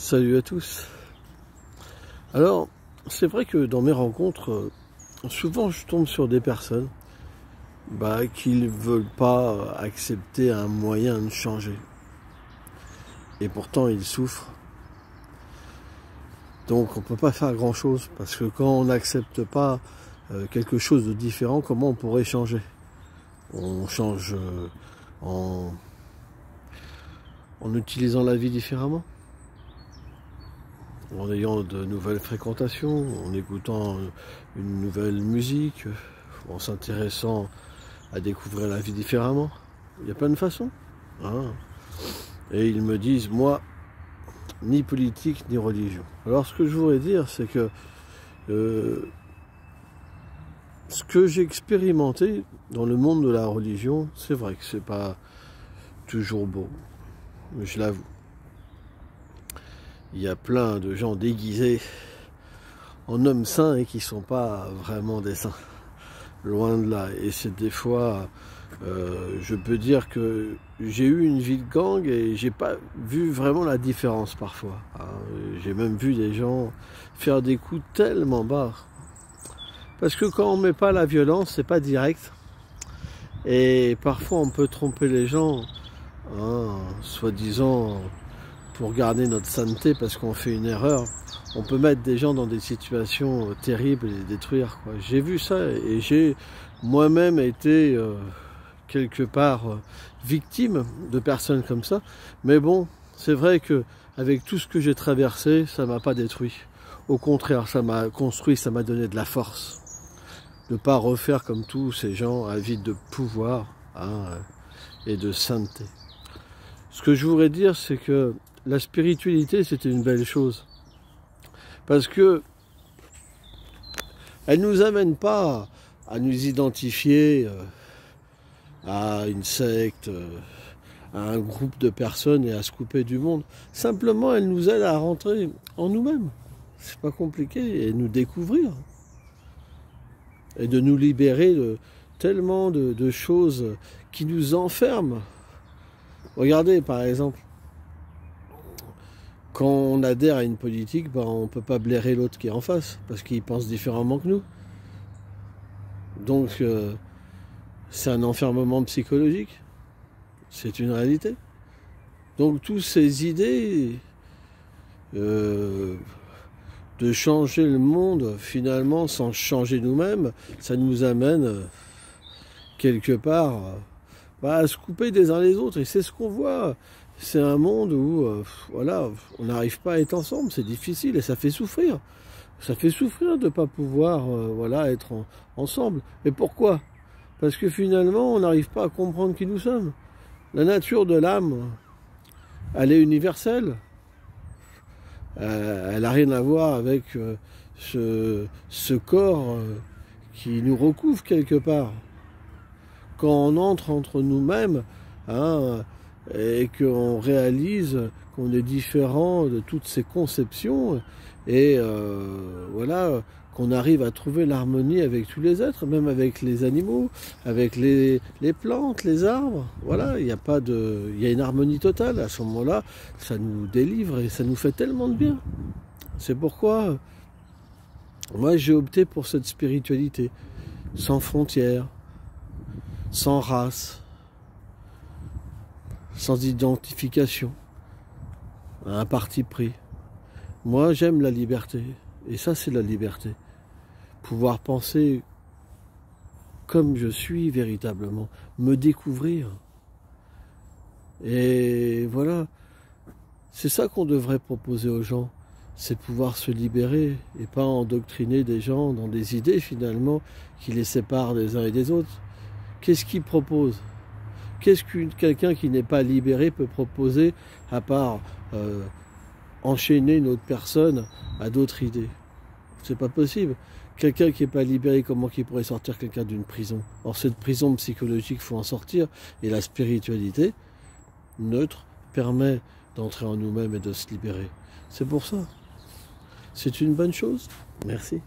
Salut à tous. Alors, c'est vrai que dans mes rencontres, souvent je tombe sur des personnes qui ne veulent pas accepter un moyen de changer. Et pourtant ils souffrent. Donc on ne peut pas faire grand chose, parce que quand on n'accepte pas quelque chose de différent, comment on pourrait changer? On change en utilisant la vie différemment, en ayant de nouvelles fréquentations, en écoutant une nouvelle musique, en s'intéressant à découvrir la vie différemment. Il y a plein de façons. Et ils me disent, moi, ni politique, ni religion. Alors ce que je voudrais dire, c'est que ce que j'ai expérimenté dans le monde de la religion, c'est vrai que c'est pas toujours beau, je l'avoue. Il y a plein de gens déguisés en hommes saints et qui sont pas vraiment des saints. Loin de là. Et c'est des fois, je peux dire que j'ai eu une vie de gang et j'ai pas vu vraiment la différence parfois. J'ai même vu des gens faire des coups tellement bas. Parce que quand on met pas la violence, c'est pas direct. Et parfois on peut tromper les gens, soi-disant pour garder notre sainteté parce qu'on fait une erreur. On peut mettre des gens dans des situations terribles et les détruire. J'ai vu ça et j'ai moi-même été quelque part victime de personnes comme ça. Mais bon, c'est vrai que avec tout ce que j'ai traversé, ça m'a pas détruit. Au contraire, ça m'a construit, ça m'a donné de la force. De ne pas refaire comme tous ces gens avides de pouvoir et de sainteté. Ce que je voudrais dire, c'est que la spiritualité, c'était une belle chose. Parce que elle ne nous amène pas à nous identifier à une secte, à un groupe de personnes et à se couper du monde. Simplement, elle nous aide à rentrer en nous-mêmes. C'est pas compliqué, et nous découvrir. Et de nous libérer de tellement de choses qui nous enferment. Regardez, par exemple, quand on adhère à une politique, on ne peut pas blairer l'autre qui est en face, parce qu'il pense différemment que nous. Donc, c'est un enfermement psychologique. C'est une réalité. Donc, toutes ces idées de changer le monde, finalement, sans changer nous-mêmes, ça nous amène quelque part à se couper des uns les autres. Et c'est ce qu'on voit. C'est un monde où on n'arrive pas à être ensemble, c'est difficile et ça fait souffrir. Ça fait souffrir de ne pas pouvoir être ensemble. Mais pourquoi? Parce que finalement, on n'arrive pas à comprendre qui nous sommes. La nature de l'âme, elle est universelle. Elle n'a rien à voir avec ce corps qui nous recouvre quelque part. Quand on entre entre nous-mêmes, et qu'on réalise qu'on est différent de toutes ces conceptions et qu'on arrive à trouver l'harmonie avec tous les êtres, même avec les animaux, avec les plantes, les arbres. Voilà, il y a une harmonie totale. À ce moment-là, ça nous délivre et ça nous fait tellement de bien. C'est pourquoi moi j'ai opté pour cette spiritualité sans frontières, sans race, sans identification, à un parti pris. Moi, j'aime la liberté. Et ça, c'est la liberté. Pouvoir penser comme je suis véritablement. Me découvrir. Et voilà. C'est ça qu'on devrait proposer aux gens. C'est pouvoir se libérer et pas endoctriner des gens dans des idées, finalement, qui les séparent des uns et des autres. Qu'est-ce qu'ils proposent ? Qu'est-ce que quelqu'un qui n'est pas libéré peut proposer à part enchaîner une autre personne à d'autres idées? C'est pas possible. Quelqu'un qui n'est pas libéré, comment qu'il pourrait sortir quelqu'un d'une prison? Or, cette prison psychologique, il faut en sortir. Et la spiritualité neutre permet d'entrer en nous-mêmes et de se libérer. C'est pour ça. C'est une bonne chose. Merci.